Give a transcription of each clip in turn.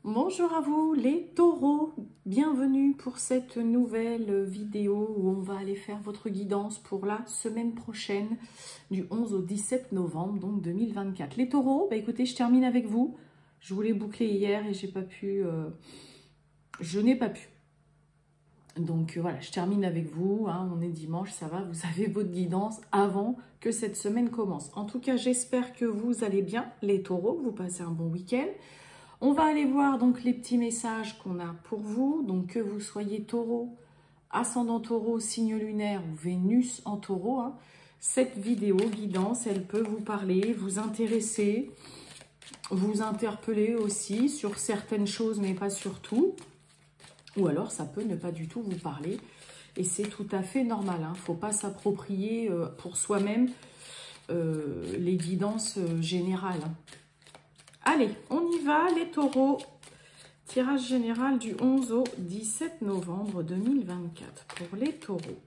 Bonjour à vous les taureaux, bienvenue pour cette nouvelle vidéo où on va aller faire votre guidance pour la semaine prochaine du 11 au 17 novembre donc 2024. Les taureaux, écoutez, je termine avec vous. Je voulais boucler hier et j'ai pas pu, je n'ai pas pu. Donc voilà, je termine avec vous, hein, on est dimanche, ça va, vous avez votre guidance avant que cette semaine commence. En tout cas, j'espère que vous allez bien les taureaux, que vous passez un bon week-end. On va aller voir donc les petits messages qu'on a pour vous. Donc que vous soyez taureau, ascendant taureau, signe lunaire ou Vénus en taureau, hein, cette vidéo guidance, elle peut vous parler, vous intéresser, vous interpeller aussi sur certaines choses, mais pas sur tout. Ou alors ça peut ne pas du tout vous parler. Et c'est tout à fait normal. Il ne faut pas s'approprier pour soi-même les guidances générales. Allez, on y va les taureaux. Tirage général du 11 au 17 novembre 2024 pour les taureaux.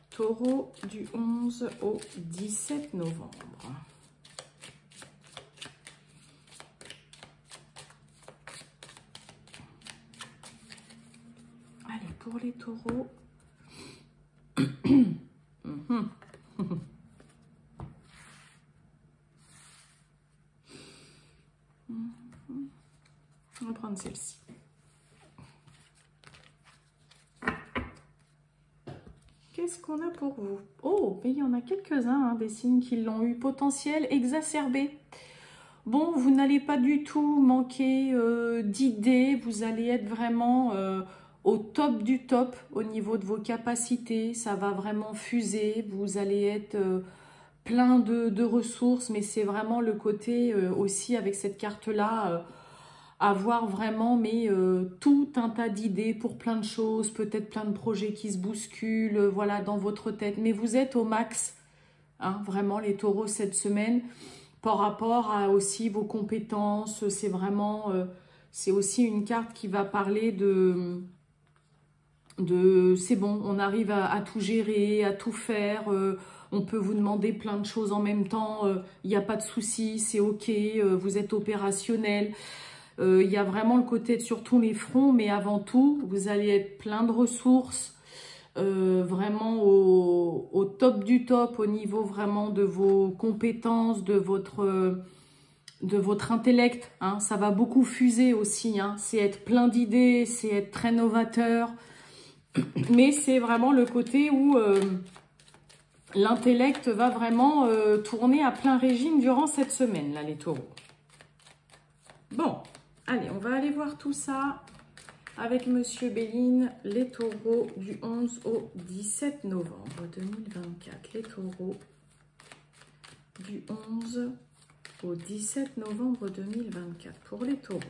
Taureaux du 11 au 17 novembre. Allez, pour les taureaux. On va prendre celle-ci. Qu'est-ce qu'on a pour vous? Oh, mais il y en a quelques-uns, hein, des signes qui l'ont eu. Potentiel exacerbé. Bon, vous n'allez pas du tout manquer d'idées. Vous allez être vraiment au top du top au niveau de vos capacités. Ça va vraiment fuser. Vous allez être plein de ressources. Mais c'est vraiment le côté aussi avec cette carte-là... avoir vraiment tout un tas d'idées pour plein de choses, peut-être plein de projets qui se bousculent, voilà, dans votre tête. Mais vous êtes au max, hein, vraiment, les taureaux, cette semaine, par rapport à aussi vos compétences. C'est vraiment, c'est aussi une carte qui va parler de c'est bon, on arrive à tout gérer, à tout faire, on peut vous demander plein de choses en même temps, il n'y a pas de souci, c'est ok, vous êtes opérationnel. Il y a vraiment le côté sur tous les fronts, mais avant tout, vous allez être plein de ressources, vraiment au top du top, au niveau vraiment de vos compétences, de votre intellect. Hein. Ça va beaucoup fuser aussi, hein. C'est être plein d'idées, c'est être très novateur, mais c'est vraiment le côté où l'intellect va vraiment tourner à plein régime durant cette semaine, là, les taureaux. Bon. Allez, on va aller voir tout ça avec Monsieur Béline, les taureaux du 11 au 17 novembre 2024. Les taureaux du 11 au 17 novembre 2024 pour les taureaux.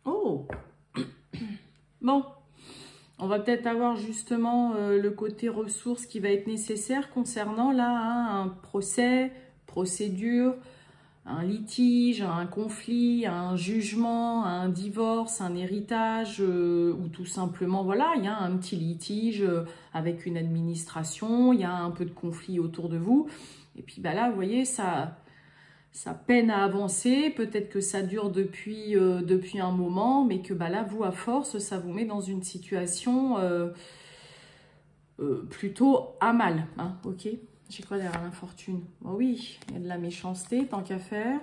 Oh! Bon, on va peut-être avoir justement le côté ressources qui va être nécessaire concernant là hein, un procès, procédure, un litige, un conflit, un jugement, un divorce, un héritage ou tout simplement, voilà, il y a un petit litige avec une administration, il y a un peu de conflit autour de vous. Et puis bah là, vous voyez, ça peine à avancer, peut-être que ça dure depuis un moment, mais que bah là, vous, à force, ça vous met dans une situation plutôt à mal, hein, ok? J'ai quoi derrière l'infortune? Oh oui, il y a de la méchanceté, tant qu'à faire.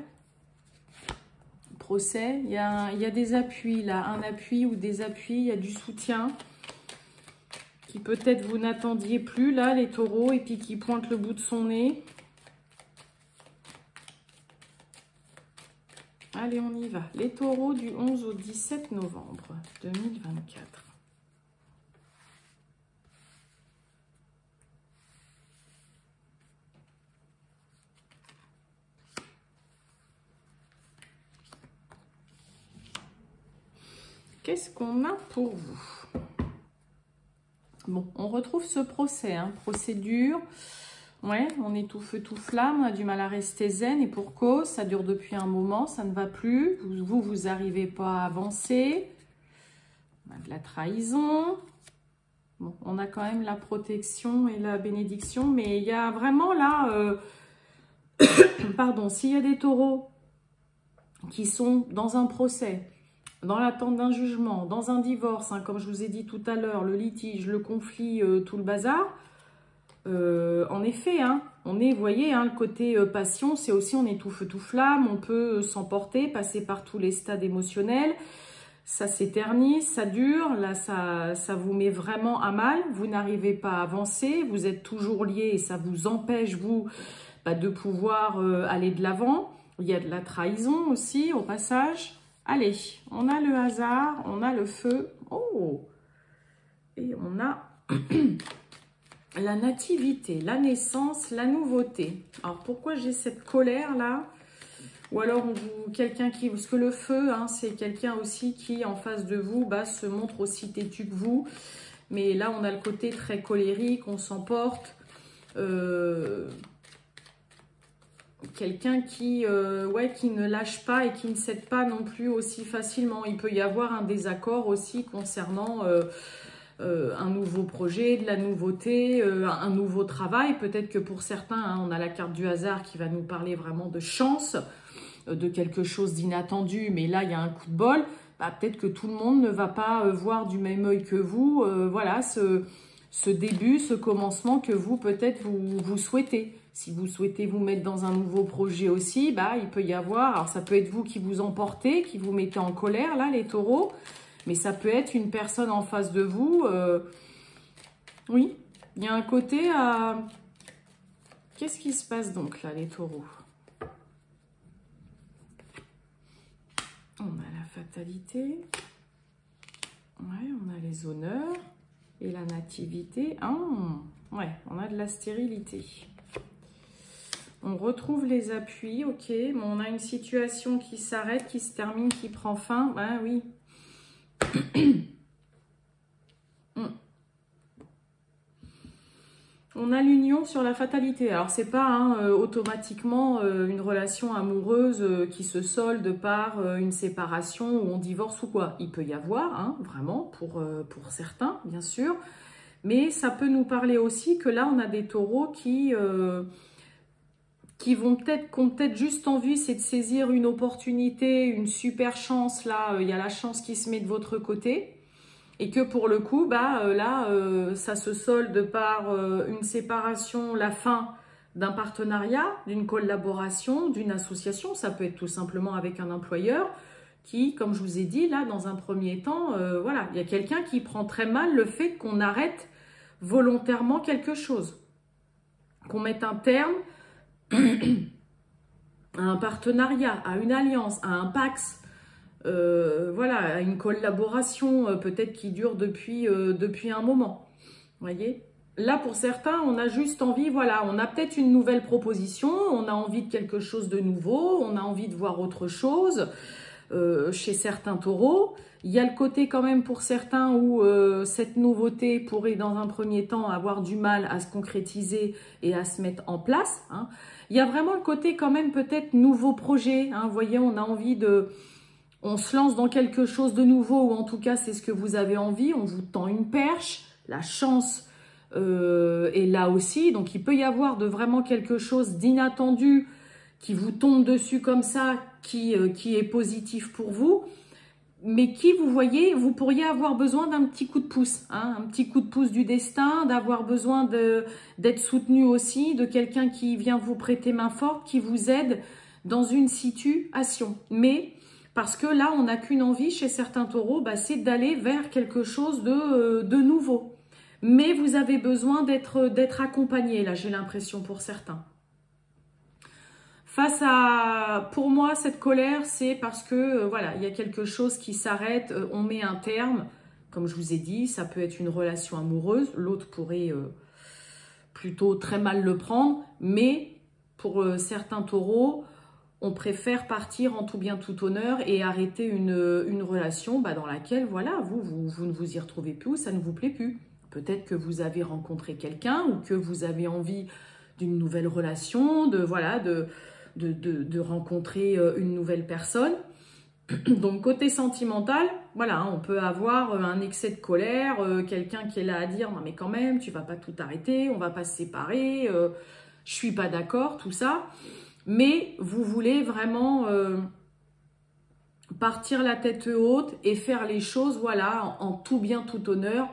Procès, il y a des appuis là, un appui ou des appuis, il y a du soutien qui peut-être vous n'attendiez plus là, les taureaux, et puis qui pointe le bout de son nez. Allez, on y va. Les taureaux du 11 au 17 novembre 2024. Qu'est-ce qu'on a pour vous? Bon, on retrouve ce procès, hein, procédure. Ouais, on est tout feu, tout flamme, on a du mal à rester zen et pour cause, ça dure depuis un moment, ça ne va plus. Vous n'arrivez pas à avancer. On a de la trahison. Bon, on a quand même la protection et la bénédiction, mais il y a vraiment là pardon, s'il y a des taureaux qui sont dans un procès, dans l'attente d'un jugement, dans un divorce, hein, comme je vous ai dit tout à l'heure, le litige, le conflit, tout le bazar, en effet, hein, on est, vous voyez, hein, le côté passion, c'est aussi on est tout feu tout flamme, on peut s'emporter, passer par tous les stades émotionnels, ça s'éternise, ça dure, là ça vous met vraiment à mal, vous n'arrivez pas à avancer, vous êtes toujours lié et ça vous empêche, vous, de pouvoir aller de l'avant. Il y a de la trahison aussi au passage. Allez, on a le hasard, on a le feu, oh, et on a la nativité, la naissance, la nouveauté. Alors pourquoi j'ai cette colère là? Ou alors quelqu'un qui, parce que le feu, hein, c'est quelqu'un aussi qui en face de vous se montre aussi têtu que vous. Mais là on a le côté très colérique, on s'emporte. Quelqu'un qui ne lâche pas et qui ne cède pas non plus aussi facilement. Il peut y avoir un désaccord aussi concernant un nouveau projet, de la nouveauté, un nouveau travail. Peut-être que pour certains, hein, on a la carte du hasard qui va nous parler vraiment de chance, de quelque chose d'inattendu, mais là, il y a un coup de bol. Peut-être que tout le monde ne va pas voir du même œil que vous. Voilà, ce début, ce commencement que vous, peut-être, vous souhaitez. Si vous souhaitez vous mettre dans un nouveau projet aussi, il peut y avoir, alors ça peut être vous qui vous emportez, qui vous mettez en colère, là, les taureaux, mais ça peut être une personne en face de vous. Oui, il y a un côté à... Qu'est-ce qui se passe donc, là, les taureaux? On a la fatalité. Ouais, on a les honneurs. Et la nativité. Ah, ouais, on a de la stérilité. On retrouve les appuis, ok. Mais on a une situation qui s'arrête, qui se termine, qui prend fin. Ah oui. On a l'union sur la fatalité. Alors, c'est pas automatiquement une relation amoureuse qui se solde par une séparation ou on divorce ou quoi. Il peut y avoir, vraiment, pour certains, bien sûr. Mais ça peut nous parler aussi que là, on a des taureaux qui ont peut-être juste envie, c'est de saisir une opportunité, une super chance. Là, il y a la chance qui se met de votre côté. Et que pour le coup, ça se solde par une séparation, la fin d'un partenariat, d'une collaboration, d'une association. Ça peut être tout simplement avec un employeur qui, comme je vous ai dit, là, dans un premier temps, voilà, il y a quelqu'un qui prend très mal le fait qu'on arrête volontairement quelque chose. Qu'on mette un terme à un partenariat, à une alliance, à un pax. Voilà, une collaboration peut-être qui dure depuis un moment. Voyez, là pour certains, on a juste envie, voilà, on a peut-être une nouvelle proposition, on a envie de quelque chose de nouveau, on a envie de voir autre chose. Chez certains taureaux, il y a le côté quand même pour certains où cette nouveauté pourrait dans un premier temps avoir du mal à se concrétiser et à se mettre en place. Il y a vraiment le côté quand même peut-être nouveau projet. Vous voyez, on a envie de... On se lance dans quelque chose de nouveau, ou en tout cas, c'est ce que vous avez envie. On vous tend une perche, la chance est là aussi. Donc, il peut y avoir de vraiment quelque chose d'inattendu qui vous tombe dessus comme ça, qui est positif pour vous, mais qui, vous voyez, vous pourriez avoir besoin d'un petit coup de pouce, un petit coup de pouce du destin, d'avoir besoin d'être soutenu aussi, de quelqu'un qui vient vous prêter main forte, qui vous aide dans une situation. Mais... parce que là, on n'a qu'une envie chez certains taureaux, c'est d'aller vers quelque chose de nouveau. Mais vous avez besoin d'être accompagné, là, j'ai l'impression pour certains. Face à, pour moi, cette colère, c'est parce que, voilà, il y a quelque chose qui s'arrête, on met un terme. Comme je vous ai dit, ça peut être une relation amoureuse. L'autre pourrait plutôt très mal le prendre. Mais pour certains taureaux... on préfère partir en tout bien tout honneur et arrêter une relation dans laquelle, voilà, vous ne vous y retrouvez plus ou ça ne vous plaît plus. Peut-être que vous avez rencontré quelqu'un ou que vous avez envie d'une nouvelle relation, de rencontrer une nouvelle personne. Donc, côté sentimental, voilà, on peut avoir un excès de colère, quelqu'un qui est là à dire « Non, mais quand même, tu vas pas tout arrêter, on va pas se séparer, je suis pas d'accord, tout ça ». mais vous voulez vraiment partir la tête haute et faire les choses, voilà, en tout bien, tout honneur.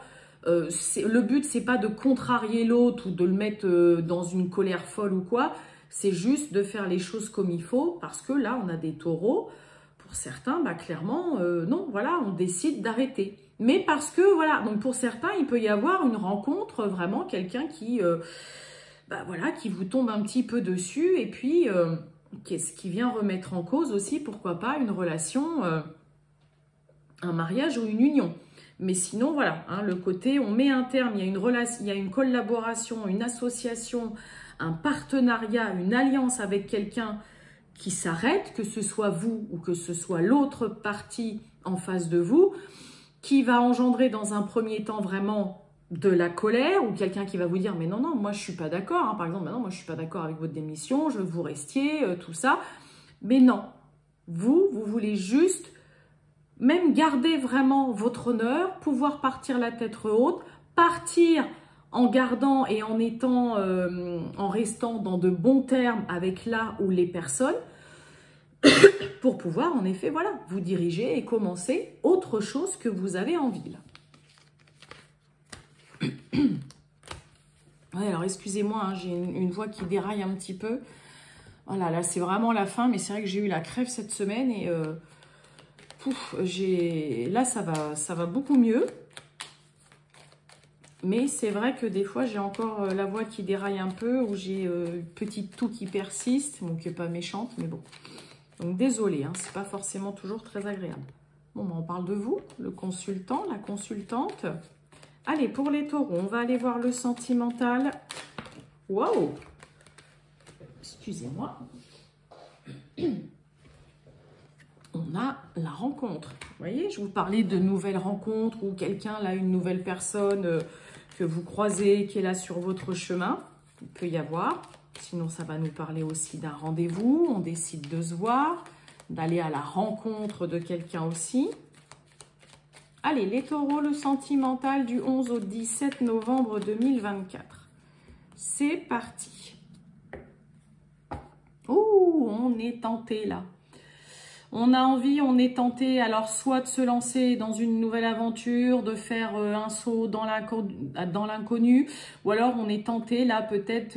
Le but, c'est pas de contrarier l'autre ou de le mettre dans une colère folle ou quoi. C'est juste de faire les choses comme il faut, parce que là, on a des taureaux. Pour certains, bah, clairement, non, voilà, on décide d'arrêter. Mais parce que, voilà, donc pour certains, il peut y avoir une rencontre, vraiment quelqu'un qui, bah, voilà, qui vous tombe un petit peu dessus et puis qui vient remettre en cause aussi, pourquoi pas, une relation, un mariage ou une union. Mais sinon, voilà, hein, le côté, on met un terme, il y a une relation, il y a une collaboration, une association, un partenariat, une alliance avec quelqu'un qui s'arrête, que ce soit vous ou que ce soit l'autre partie en face de vous, qui va engendrer dans un premier temps vraiment de la colère, ou quelqu'un qui va vous dire « mais non, non, moi je suis pas d'accord hein. », par exemple « non, moi je suis pas d'accord avec votre démission, je veux que vous restiez, tout ça ». Mais non, vous voulez juste même garder vraiment votre honneur, pouvoir partir la tête haute, partir en gardant et en étant, en restant dans de bons termes avec là ou les personnes, pour pouvoir en effet, voilà, vous diriger et commencer autre chose que vous avez envie là. Ouais, alors excusez-moi, hein, j'ai une voix qui déraille un petit peu. Voilà, là c'est vraiment la fin, mais c'est vrai que j'ai eu la crève cette semaine et là ça va beaucoup mieux. Mais c'est vrai que des fois j'ai encore la voix qui déraille un peu, ou j'ai une petite toux qui persiste, bon qui n'est pas méchante, mais bon. Donc désolé, hein, c'est pas forcément toujours très agréable. Bon, ben, on parle de vous, le consultant, la consultante. Allez, pour les taureaux, on va aller voir le sentimental. Waouh! Excusez-moi. On a la rencontre. Vous voyez, je vous parlais de nouvelles rencontres ou quelqu'un, là, une nouvelle personne que vous croisez, qui est là sur votre chemin. Il peut y avoir. Sinon, ça va nous parler aussi d'un rendez-vous. On décide de se voir, d'aller à la rencontre de quelqu'un aussi. Allez, les taureaux, le sentimental du 11 au 17 novembre 2024. C'est parti. Oh, on est tenté là. On a envie, on est tenté, alors soit de se lancer dans une nouvelle aventure, de faire un saut dans l'inconnu, ou alors on est tenté là peut-être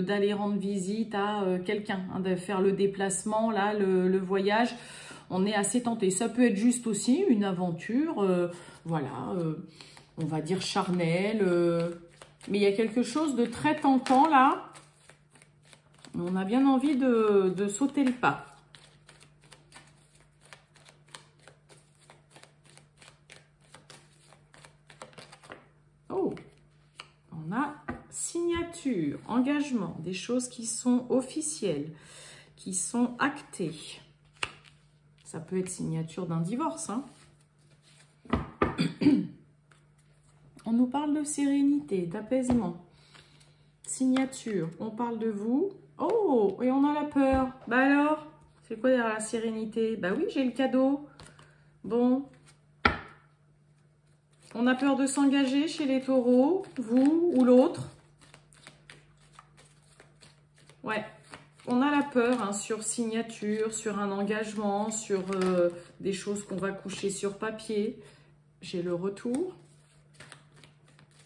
d'aller rendre visite à quelqu'un, hein, de faire le déplacement, là, le voyage. On est assez tenté. Ça peut être juste aussi une aventure, voilà, on va dire charnelle, mais il y a quelque chose de très tentant là. On a bien envie de sauter le pas. Oh, on a signature, engagement, des choses qui sont officielles, qui sont actées. Ça peut être signature d'un divorce, hein. On nous parle de sérénité, d'apaisement. Signature, on parle de vous. Oh, et on a la peur. Bah alors, c'est quoi derrière la sérénité? Bah oui, j'ai le cadeau. Bon. On a peur de s'engager chez les taureaux, vous ou l'autre. Ouais. On a la peur hein, sur signature, sur un engagement, sur des choses qu'on va coucher sur papier. J'ai le retour.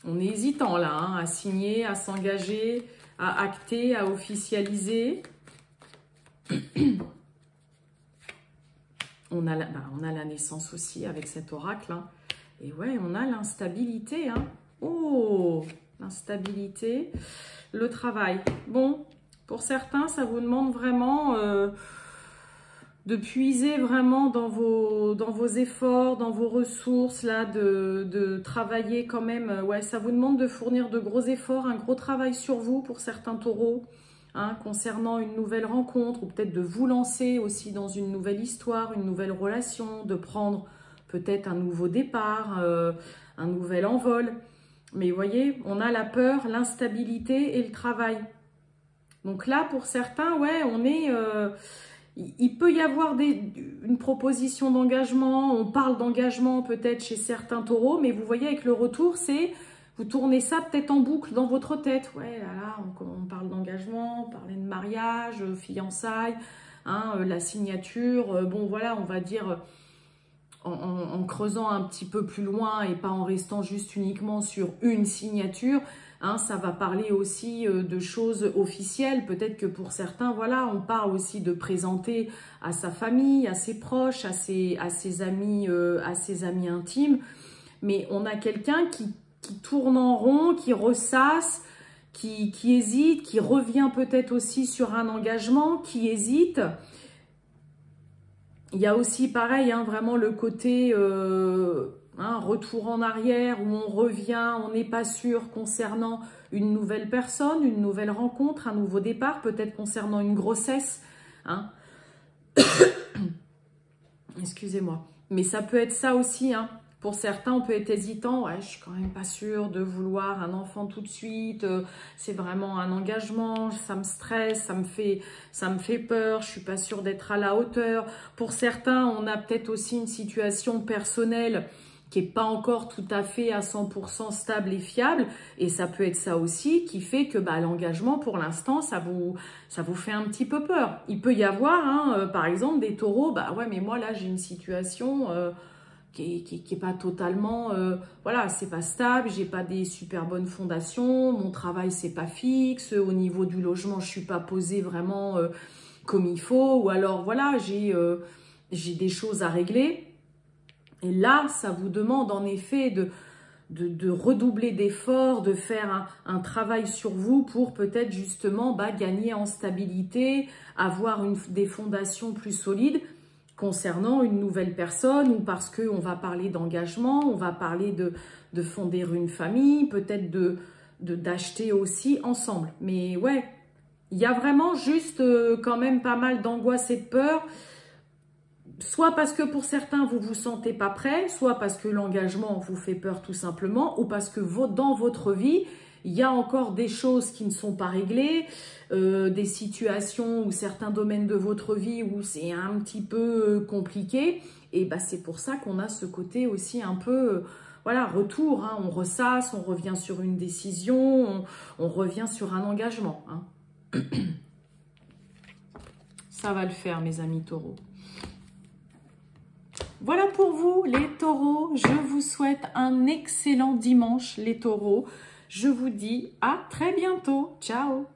On est hésitant là, hein, à signer, à s'engager, à acter, à officialiser. On a la naissance aussi avec cet oracle. Hein. Et ouais, on a l'instabilité. Hein. Oh, l'instabilité. Le travail. Bon. Pour certains, ça vous demande vraiment de puiser vraiment dans vos efforts, dans vos ressources, là, de travailler quand même. Ouais, ça vous demande de fournir de gros efforts, un gros travail sur vous pour certains taureaux, hein, concernant une nouvelle rencontre, ou peut-être de vous lancer aussi dans une nouvelle histoire, une nouvelle relation, de prendre peut-être un nouveau départ, un nouvel envol. Mais vous voyez, on a la peur, l'instabilité et le travail. Donc là, pour certains, ouais, on est... il peut y avoir une proposition d'engagement. On parle d'engagement peut-être chez certains taureaux, mais vous voyez, avec le retour, c'est Vous tournez ça peut-être en boucle dans votre tête. Ouais, là, on parle d'engagement, on parlait de mariage, fiançailles, hein, la signature. Bon, voilà, on va dire en creusant un petit peu plus loin et pas en restant juste uniquement sur une signature. Hein, ça va parler aussi de choses officielles. Peut-être que pour certains, voilà, on parle aussi de présenter à sa famille, à ses proches, à ses amis intimes. Mais on a quelqu'un qui tourne en rond, qui ressasse, qui hésite, qui revient peut-être aussi sur un engagement, qui hésite. Il y a aussi pareil, hein, vraiment le côté retour en arrière où on revient, on n'est pas sûr concernant une nouvelle personne, une nouvelle rencontre, un nouveau départ, peut-être concernant une grossesse. Hein. Excusez-moi. Mais ça peut être ça aussi, hein. Pour certains, on peut être hésitant. Ouais, je suis quand même pas sûre de vouloir un enfant tout de suite. C'est vraiment un engagement. Ça me stresse, ça me fait peur. Je suis pas sûre d'être à la hauteur. Pour certains, on a peut-être aussi une situation personnelle qui n'est pas encore tout à fait à 100% stable et fiable. Et ça peut être ça aussi qui fait que l'engagement, pour l'instant, ça vous fait un petit peu peur. Il peut y avoir, hein, par exemple, des taureaux. Ouais, mais moi, là, j'ai une situation... qui est pas totalement, voilà, c'est pas stable, j'ai pas des super bonnes fondations, mon travail c'est pas fixe, au niveau du logement je suis pas posée vraiment comme il faut, ou alors voilà, j'ai des choses à régler. Et là, ça vous demande en effet de redoubler d'efforts, de faire un travail sur vous pour peut-être justement gagner en stabilité, avoir des fondations plus solides concernant une nouvelle personne, ou parce qu'on va parler d'engagement, on va parler de fonder une famille, peut-être d'acheter aussi ensemble. Mais ouais, il y a vraiment juste quand même pas mal d'angoisse et de peur, soit parce que pour certains, vous vous sentez pas prêt, soit parce que l'engagement vous fait peur tout simplement, ou parce que dans votre vie, il y a encore des choses qui ne sont pas réglées, des situations ou certains domaines de votre vie où c'est un petit peu compliqué. Et c'est pour ça qu'on a ce côté aussi un peu, voilà, retour. Hein, on ressasse, on revient sur une décision, on revient sur un engagement. Hein. Ça va le faire, mes amis taureaux. Voilà pour vous, les taureaux. Je vous souhaite un excellent dimanche, les taureaux. Je vous dis à très bientôt. Ciao!